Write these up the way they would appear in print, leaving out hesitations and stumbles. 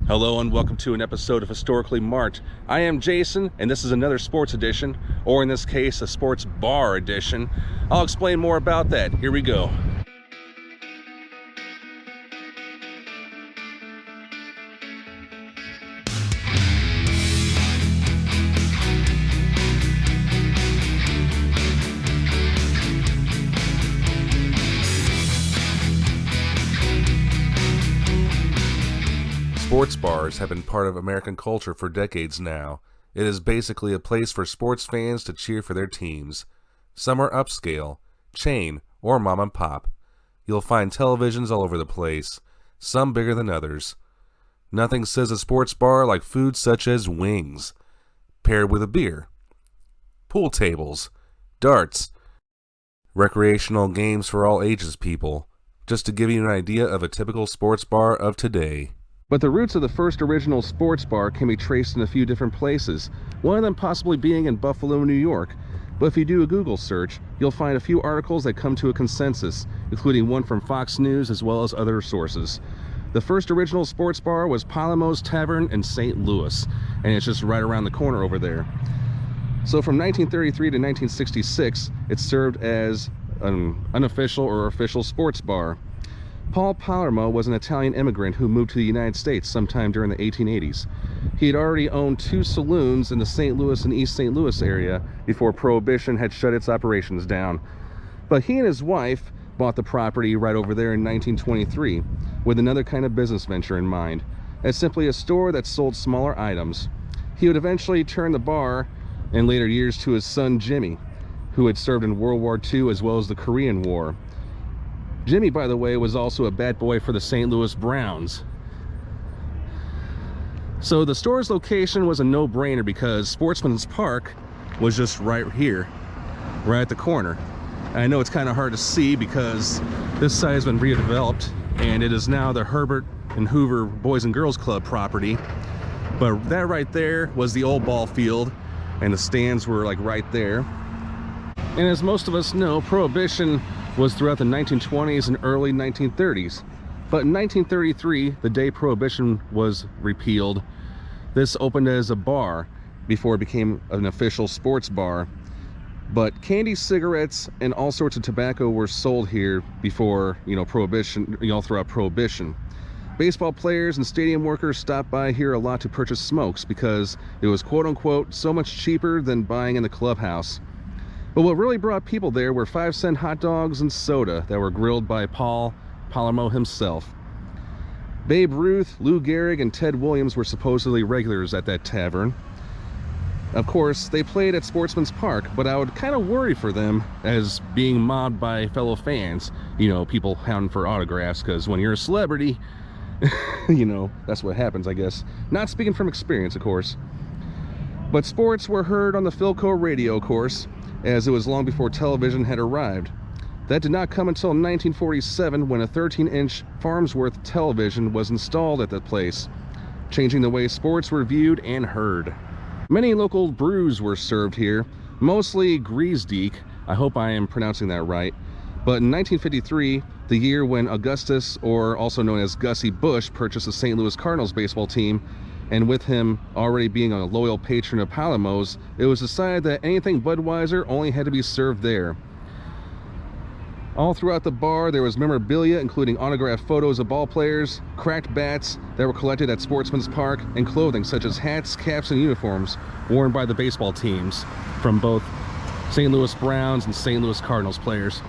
Hello and welcome to an episode of Historically Marked. I am Jason and this is another sports edition, or in this case a sports bar edition. I'll explain more about that. Here we go. Sports bars have been part of American culture for decades now. It is basically a place for sports fans to cheer for their teams. Some are upscale, chain, or mom and pop. You'll find televisions all over the place, some bigger than others. Nothing says a sports bar like food such as wings, paired with a beer, pool tables, darts, recreational games for all ages people, just to give you an idea of a typical sports bar of today. But the roots of the first original sports bar can be traced in a few different places, one of them possibly being in Buffalo, New York. But if you do a Google search, you'll find a few articles that come to a consensus, including one from Fox News as well as other sources. The first original sports bar was Palermo's Tavern in St. Louis, and it's just right around the corner over there. So from 1933 to 1966, it served as an unofficial or official sports bar. Paul Palermo was an Italian immigrant who moved to the United States sometime during the 1880s. He had already owned two saloons in the St. Louis and East St. Louis area before Prohibition had shut its operations down. But he and his wife bought the property right over there in 1923 with another kind of business venture in mind, as simply a store that sold smaller items. He would eventually turn the bar in later years to his son Jimmy, who had served in World War II as well as the Korean War. Jimmy, by the way, was also a bat boy for the St. Louis Browns. So the store's location was a no-brainer because Sportsman's Park was just right here, right at the corner. And I know it's kind of hard to see because this site has been redeveloped and it is now the Herbert and Hoover Boys and Girls Club property. But that right there was the old ball field and the stands were like right there. And as most of us know, Prohibition was throughout the 1920s and early 1930s. But in 1933, the day Prohibition was repealed, this opened as a bar before it became an official sports bar. But candy, cigarettes, and all sorts of tobacco were sold here before, Prohibition, throughout Prohibition. Baseball players and stadium workers stopped by here a lot to purchase smokes because it was quote-unquote so much cheaper than buying in the clubhouse. But what really brought people there were 5-cent hot dogs and soda that were grilled by Paul Palermo himself. Babe Ruth, Lou Gehrig, and Ted Williams were supposedly regulars at that tavern. Of course, they played at Sportsman's Park, but I would kind of worry for them as being mobbed by fellow fans. People hounding for autographs, because when you're a celebrity, that's what happens, I guess. Not speaking from experience, of course. But sports were heard on the Philco radio, of course, as it was long before television had arrived. That did not come until 1947 when a 13-inch Farnsworth television was installed at the place, changing the way sports were viewed and heard. Many local brews were served here, mostly Griesdeek, I hope I am pronouncing that right, but in 1953, the year when Augustus, or also known as Gussie Busch, purchased the St. Louis Cardinals baseball team, and with him already being a loyal patron of Palermo's, it was decided that anything Budweiser only had to be served there. All throughout the bar, there was memorabilia, including autographed photos of ball players, cracked bats that were collected at Sportsman's Park, and clothing such as hats, caps, and uniforms worn by the baseball teams from both St. Louis Browns and St. Louis Cardinals players.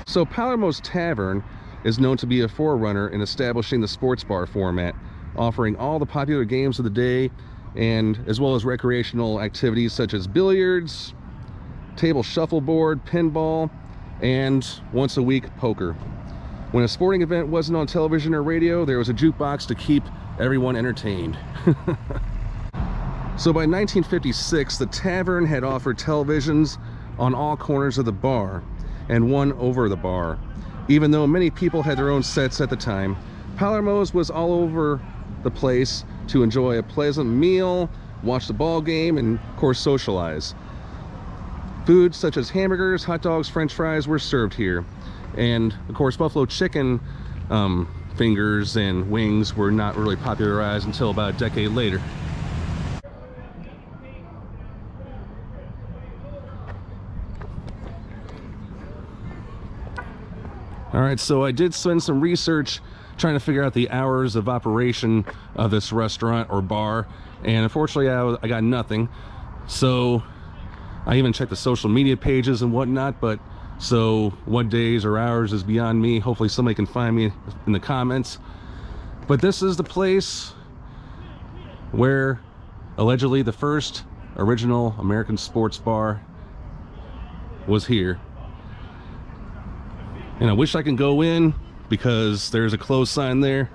So Palermo's Tavern is known to be a forerunner in establishing the sports bar format, offering all the popular games of the day, and as well as recreational activities such as billiards, table shuffleboard, pinball, and once a week poker. When a sporting event wasn't on television or radio, there was a jukebox to keep everyone entertained. So by 1956, the tavern had offered televisions on all corners of the bar and one over the bar. Even though many people had their own sets at the time, Palermo's was all over the place to enjoy a pleasant meal, watch the ball game, and of course socialize. Foods such as hamburgers, hot dogs, french fries were served here, and of course buffalo chicken fingers and wings were not really popularized until about a decade later. All right, so I did spend some research trying to figure out the hours of operation of this restaurant or bar, and unfortunately I got nothing. So I even checked the social media pages and whatnot, but so what days or hours is beyond me. Hopefully somebody can find me in the comments. But this is the place where allegedly the first original American sports bar was here. And I wish I could go in because there's a closed sign there.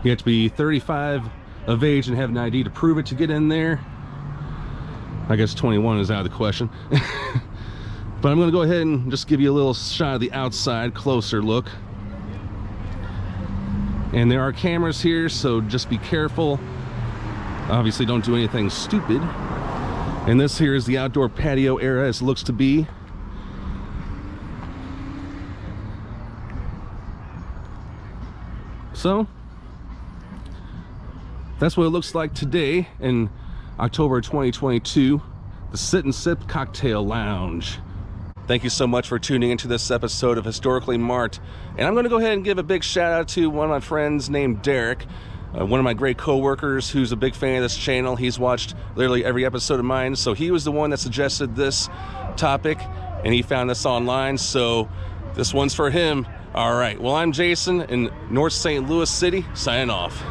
You have to be 35 of age and have an ID to prove it to get in there. I guess 21 is out of the question. But I'm gonna go ahead and just give you a little shot of the outside, closer look. And there are cameras here, so just be careful. Obviously don't do anything stupid. And this here is the outdoor patio area as it looks to be. So that's what it looks like today in October 2022, the Sit and Sip Cocktail Lounge. Thank you so much for tuning into this episode of Historically Marked. And I'm going to go ahead and give a big shout out to one of my friends named Derek, one of my great co-workers who's a big fan of this channel. He's watched literally every episode of mine, so he was the one that suggested this topic, and he found this online, so this one's for him. All right, well, I'm Jason in North St. Louis City, signing off.